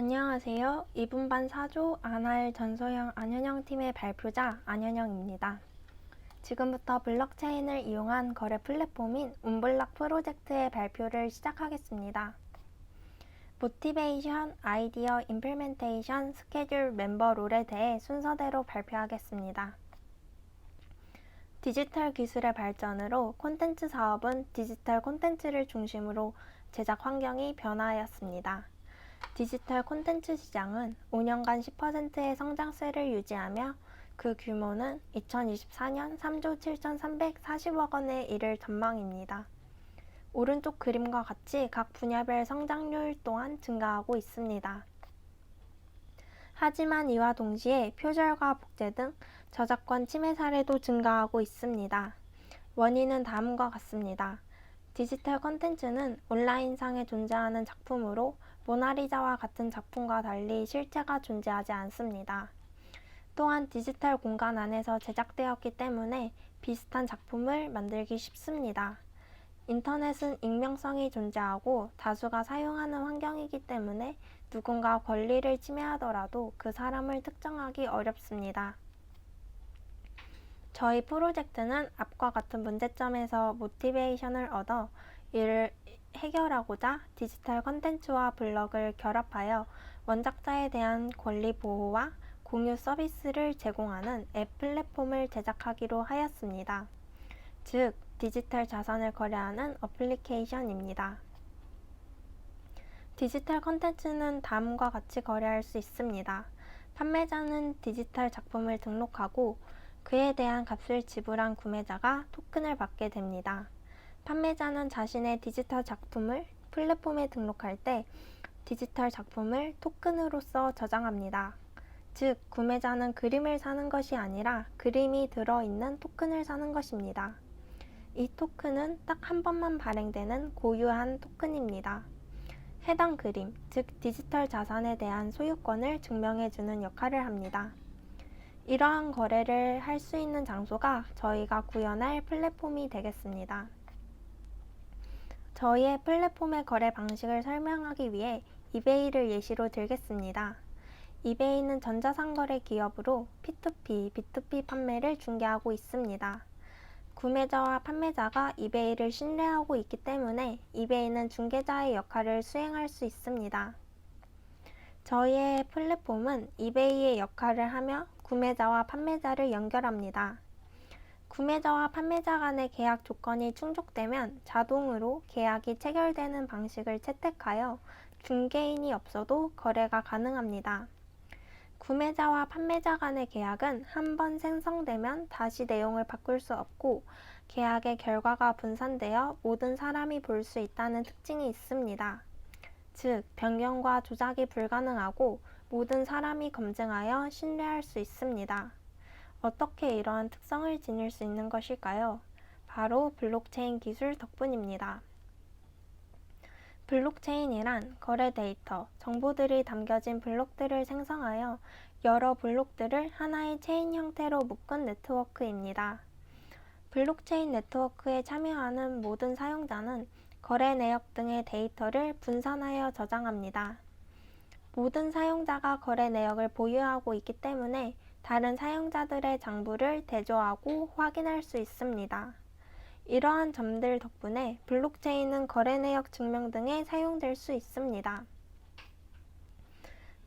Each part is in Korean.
안녕하세요. 2분반 4조 안할 전소형 안현영 팀의 발표자 안현영입니다. 지금부터 블록체인을 이용한 거래 플랫폼인 운블락 프로젝트의 발표를 시작하겠습니다. 모티베이션, 아이디어, 임플멘테이션, 스케줄, 멤버 롤에 대해 순서대로 발표하겠습니다. 디지털 기술의 발전으로 콘텐츠 사업은 디지털 콘텐츠를 중심으로 제작 환경이 변화하였습니다. 디지털 콘텐츠 시장은 5년간 10%의 성장세를 유지하며 그 규모는 2024년 3조 7,340억 원에 이를 전망입니다. 오른쪽 그림과 같이 각 분야별 성장률 또한 증가하고 있습니다. 하지만 이와 동시에 표절과 복제 등 저작권 침해 사례도 증가하고 있습니다. 원인은 다음과 같습니다. 디지털 콘텐츠는 온라인상에 존재하는 작품으로 모나리자와 같은 작품과 달리 실체가 존재하지 않습니다. 또한 디지털 공간 안에서 제작되었기 때문에 비슷한 작품을 만들기 쉽습니다. 인터넷은 익명성이 존재하고 다수가 사용하는 환경이기 때문에 누군가 권리를 침해하더라도 그 사람을 특정하기 어렵습니다. 저희 프로젝트는 앞과 같은 문제점에서 모티베이션을 얻어 이를 해결하고자 디지털 콘텐츠와 블록을 결합하여 원작자에 대한 권리 보호와 공유 서비스를 제공하는 앱 플랫폼을 제작하기로 하였습니다. 즉, 디지털 자산을 거래하는 어플리케이션입니다. 디지털 콘텐츠는 다음과 같이 거래할 수 있습니다. 판매자는 디지털 작품을 등록하고 그에 대한 값을 지불한 구매자가 토큰을 받게 됩니다. 판매자는 자신의 디지털 작품을 플랫폼에 등록할 때 디지털 작품을 토큰으로서 저장합니다. 즉, 구매자는 그림을 사는 것이 아니라 그림이 들어있는 토큰을 사는 것입니다. 이 토큰은 딱 한 번만 발행되는 고유한 토큰입니다. 해당 그림, 즉 디지털 자산에 대한 소유권을 증명해주는 역할을 합니다. 이러한 거래를 할 수 있는 장소가 저희가 구현할 플랫폼이 되겠습니다. 저희의 플랫폼의 거래 방식을 설명하기 위해 이베이를 예시로 들겠습니다. 이베이는 전자상거래 기업으로 P2P, B2B 판매를 중개하고 있습니다. 구매자와 판매자가 이베이를 신뢰하고 있기 때문에 이베이는 중개자의 역할을 수행할 수 있습니다. 저희의 플랫폼은 이베이의 역할을 하며 구매자와 판매자를 연결합니다. 구매자와 판매자 간의 계약 조건이 충족되면 자동으로 계약이 체결되는 방식을 채택하여 중개인이 없어도 거래가 가능합니다. 구매자와 판매자 간의 계약은 한 번 생성되면 다시 내용을 바꿀 수 없고 계약의 결과가 분산되어 모든 사람이 볼 수 있다는 특징이 있습니다. 즉, 변경과 조작이 불가능하고 모든 사람이 검증하여 신뢰할 수 있습니다. 어떻게 이러한 특성을 지닐 수 있는 것일까요? 바로 블록체인 기술 덕분입니다. 블록체인이란 거래 데이터, 정보들이 담겨진 블록들을 생성하여 여러 블록들을 하나의 체인 형태로 묶은 네트워크입니다. 블록체인 네트워크에 참여하는 모든 사용자는 거래 내역 등의 데이터를 분산하여 저장합니다. 모든 사용자가 거래 내역을 보유하고 있기 때문에 다른 사용자들의 장부를 대조하고 확인할 수 있습니다. 이러한 점들 덕분에 블록체인은 거래 내역 증명 등에 사용될 수 있습니다.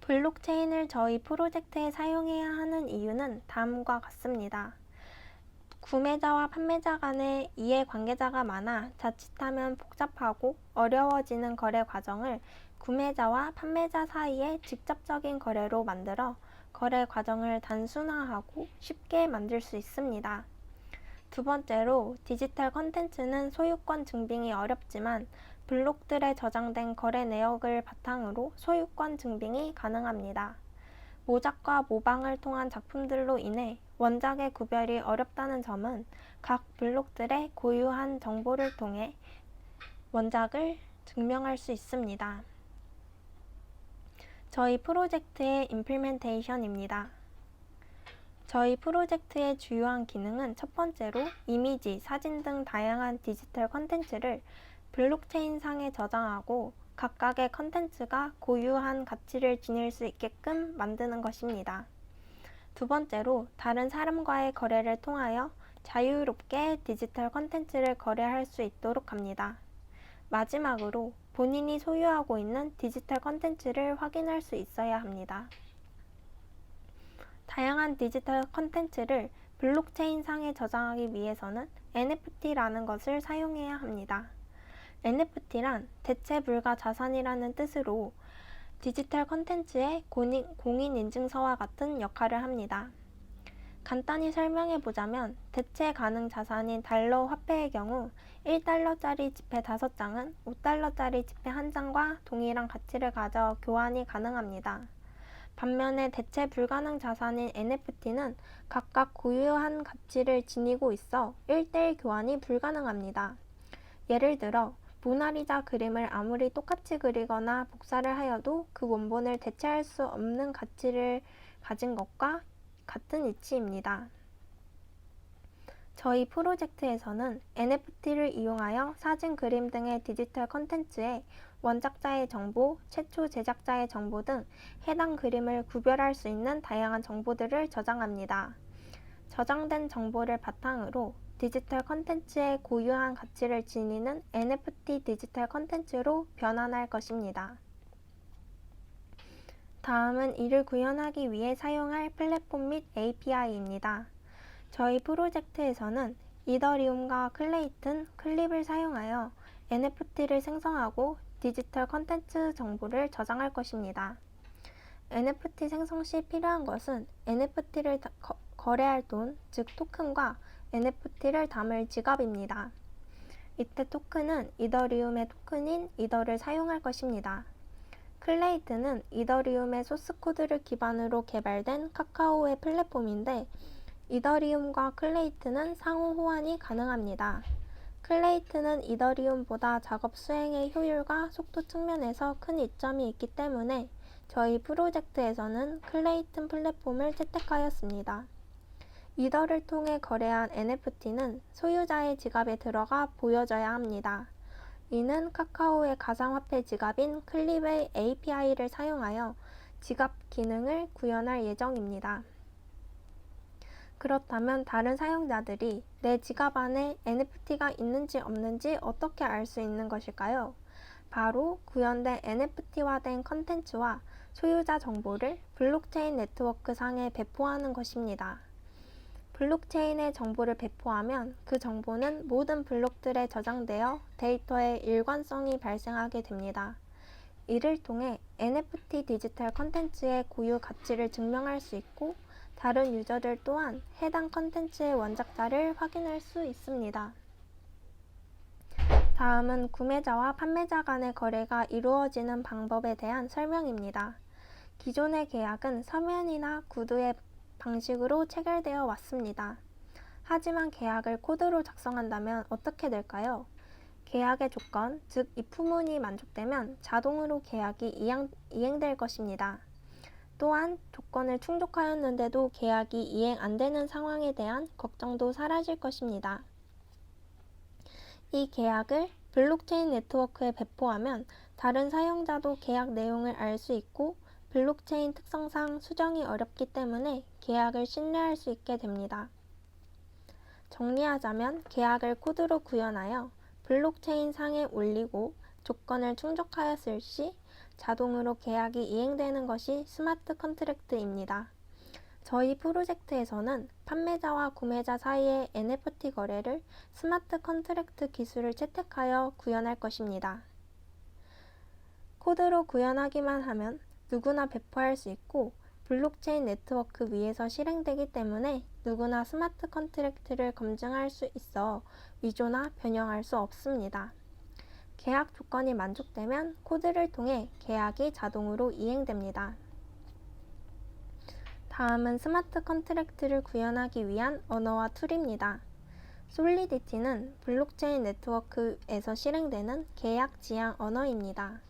블록체인을 저희 프로젝트에 사용해야 하는 이유는 다음과 같습니다. 구매자와 판매자 간의 이해관계자가 많아 자칫하면 복잡하고 어려워지는 거래 과정을 구매자와 판매자 사이의 직접적인 거래로 만들어 거래 과정을 단순화하고 쉽게 만들 수 있습니다. 두 번째로, 디지털 콘텐츠는 소유권 증빙이 어렵지만 블록들에 저장된 거래 내역을 바탕으로 소유권 증빙이 가능합니다. 모작과 모방을 통한 작품들로 인해 원작의 구별이 어렵다는 점은 각 블록들의 고유한 정보를 통해 원작을 증명할 수 있습니다. 저희 프로젝트의 임플멘테이션입니다. 저희 프로젝트의 주요한 기능은 첫 번째로 이미지, 사진 등 다양한 디지털 콘텐츠를 블록체인 상에 저장하고 각각의 컨텐츠가 고유한 가치를 지닐 수 있게끔 만드는 것입니다. 두 번째로 다른 사람과의 거래를 통하여 자유롭게 디지털 컨텐츠를 거래할 수 있도록 합니다. 마지막으로 본인이 소유하고 있는 디지털 컨텐츠를 확인할 수 있어야 합니다. 다양한 디지털 컨텐츠를 블록체인 상에 저장하기 위해서는 NFT라는 것을 사용해야 합니다. NFT란 대체 불가 자산이라는 뜻으로 디지털 컨텐츠의 공인인증서와 같은 역할을 합니다. 간단히 설명해 보자면 대체 가능 자산인 달러 화폐의 경우 1달러짜리 지폐 5장은 5달러짜리 지폐 1장과 동일한 가치를 가져 교환이 가능합니다. 반면에 대체 불가능 자산인 NFT는 각각 고유한 가치를 지니고 있어 1:1 교환이 불가능합니다. 예를 들어 모나리자 그림을 아무리 똑같이 그리거나 복사를 하여도 그 원본을 대체할 수 없는 가치를 가진 것과 같은 이치입니다. 저희 프로젝트에서는 NFT를 이용하여 사진, 그림 등의 디지털 컨텐츠에 원작자의 정보, 최초 제작자의 정보 등 해당 그림을 구별할 수 있는 다양한 정보들을 저장합니다. 저장된 정보를 바탕으로 디지털 컨텐츠의 고유한 가치를 지니는 NFT 디지털 컨텐츠로 변환할 것입니다. 다음은 이를 구현하기 위해 사용할 플랫폼 및 API입니다. 저희 프로젝트에서는 이더리움과 클레이튼, 클립을 사용하여 NFT를 생성하고 디지털 컨텐츠 정보를 저장할 것입니다. NFT 생성 시 필요한 것은 NFT를 거래할 돈, 즉 토큰과 NFT를 담을 지갑입니다. 이때 토큰은 이더리움의 토큰인 이더를 사용할 것입니다. 클레이트는 이더리움의 소스 코드를 기반으로 개발된 카카오의 플랫폼인데 이더리움과 클레이트는 상호 호환이 가능합니다. 클레이트는 이더리움보다 작업 수행의 효율과 속도 측면에서 큰 이점이 있기 때문에 저희 프로젝트에서는 클레이튼 플랫폼을 채택하였습니다. 이더를 통해 거래한 NFT는 소유자의 지갑에 들어가 보여져야 합니다. 이는 카카오의 가상화폐 지갑인 클립의 API를 사용하여 지갑 기능을 구현할 예정입니다. 그렇다면 다른 사용자들이 내 지갑 안에 NFT가 있는지 없는지 어떻게 알 수 있는 것일까요? 바로 구현된 NFT화된 컨텐츠와 소유자 정보를 블록체인 네트워크 상에 배포하는 것입니다. 블록체인에 정보를 배포하면 그 정보는 모든 블록들에 저장되어 데이터의 일관성이 발생하게 됩니다. 이를 통해 NFT 디지털 컨텐츠의 고유 가치를 증명할 수 있고 다른 유저들 또한 해당 컨텐츠의 원작자를 확인할 수 있습니다. 다음은 구매자와 판매자 간의 거래가 이루어지는 방법에 대한 설명입니다. 기존의 계약은 서면이나 구두의 방식으로 체결되어 왔습니다. 하지만 계약을 코드로 작성한다면 어떻게 될까요? 계약의 조건, 즉 입후문이 만족되면 자동으로 계약이 이행될 것입니다. 또한 조건을 충족하였는데도 계약이 이행 안 되는 상황에 대한 걱정도 사라질 것입니다. 이 계약을 블록체인 네트워크에 배포하면 다른 사용자도 계약 내용을 알 수 있고 블록체인 특성상 수정이 어렵기 때문에 계약을 신뢰할 수 있게 됩니다. 정리하자면 계약을 코드로 구현하여 블록체인 상에 올리고 조건을 충족하였을 시 자동으로 계약이 이행되는 것이 스마트 컨트랙트입니다. 저희 프로젝트에서는 판매자와 구매자 사이의 NFT 거래를 스마트 컨트랙트 기술을 채택하여 구현할 것입니다. 코드로 구현하기만 하면 누구나 배포할 수 있고 블록체인 네트워크 위에서 실행되기 때문에 누구나 스마트 컨트랙트를 검증할 수 있어 위조나 변형할 수 없습니다. 계약 조건이 만족되면 코드를 통해 계약이 자동으로 이행됩니다. 다음은 스마트 컨트랙트를 구현하기 위한 언어와 툴입니다. 솔리디티는 블록체인 네트워크에서 실행되는 계약 지향 언어입니다.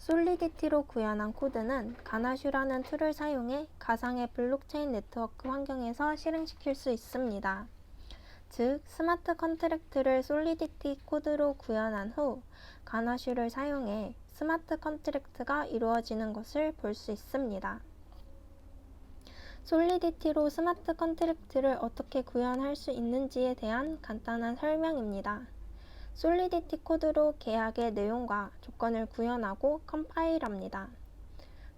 솔리디티로 구현한 코드는 가나슈라는 툴을 사용해 가상의 블록체인 네트워크 환경에서 실행시킬 수 있습니다. 즉, 스마트 컨트랙트를 솔리디티 코드로 구현한 후 가나슈를 사용해 스마트 컨트랙트가 이루어지는 것을 볼 수 있습니다. 솔리디티로 스마트 컨트랙트를 어떻게 구현할 수 있는지에 대한 간단한 설명입니다. 솔리디티 코드로 계약의 내용과 조건을 구현하고 컴파일합니다.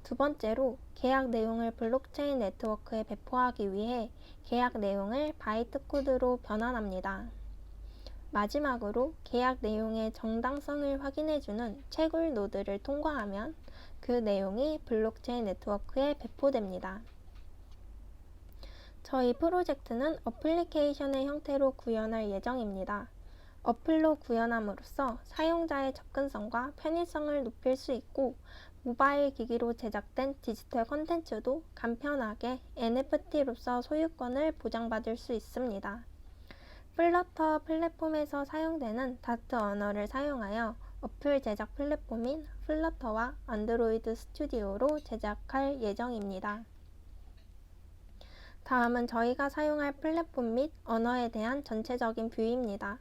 두 번째로 계약 내용을 블록체인 네트워크에 배포하기 위해 계약 내용을 바이트 코드로 변환합니다. 마지막으로 계약 내용의 정당성을 확인해주는 채굴 노드를 통과하면 그 내용이 블록체인 네트워크에 배포됩니다. 저희 프로젝트는 어플리케이션의 형태로 구현할 예정입니다. 어플로 구현함으로써 사용자의 접근성과 편의성을 높일 수 있고 모바일 기기로 제작된 디지털 콘텐츠도 간편하게 NFT로서 소유권을 보장받을 수 있습니다. 플러터 플랫폼에서 사용되는 다트 언어를 사용하여 어플 제작 플랫폼인 플러터와 안드로이드 스튜디오로 제작할 예정입니다. 다음은 저희가 사용할 플랫폼 및 언어에 대한 전체적인 뷰입니다.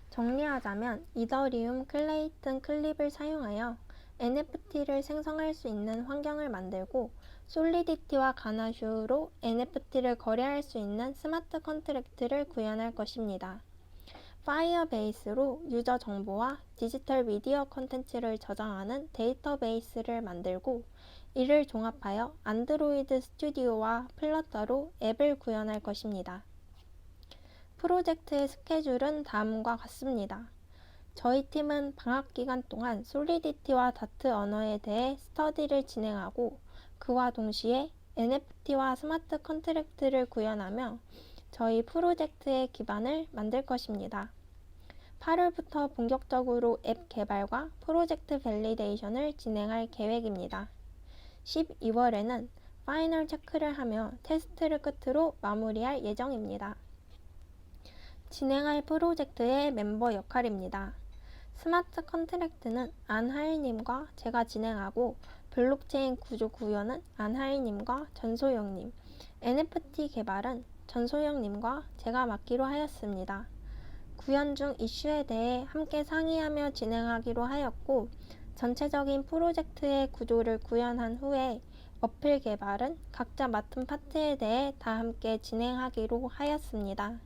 정리하자면 이더리움 클레이튼 클립을 사용하여 NFT를 생성할 수 있는 환경을 만들고 솔리디티와 가나슈로 NFT를 거래할 수 있는 스마트 컨트랙트를 구현할 것입니다. 파이어베이스로 유저 정보와 디지털 미디어 콘텐츠를 저장하는 데이터베이스를 만들고 이를 종합하여 안드로이드 스튜디오와 플러터로 앱을 구현할 것입니다. 프로젝트의 스케줄은 다음과 같습니다. 저희 팀은 방학 기간 동안 솔리디티와 다트 언어에 대해 스터디를 진행하고 그와 동시에 NFT와 스마트 컨트랙트를 구현하며 저희 프로젝트의 기반을 만들 것입니다. 8월부터 본격적으로 앱 개발과 프로젝트 밸리데이션을 진행할 계획입니다. 12월에는 파이널 체크를 하며 테스트를 끝으로 마무리할 예정입니다. 진행할 프로젝트의 멤버 역할입니다. 스마트 컨트랙트는 안하일님과 제가 진행하고 블록체인 구조 구현은 안하일님과 전소영님, NFT 개발은 전소영님과 제가 맡기로 하였습니다. 구현 중 이슈에 대해 함께 상의하며 진행하기로 하였고 전체적인 프로젝트의 구조를 구현한 후에 어플 개발은 각자 맡은 파트에 대해 다 함께 진행하기로 하였습니다.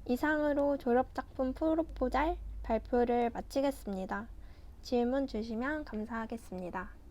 이상으로 졸업작품 프로포잘 발표를 마치겠습니다. 질문 주시면 감사하겠습니다.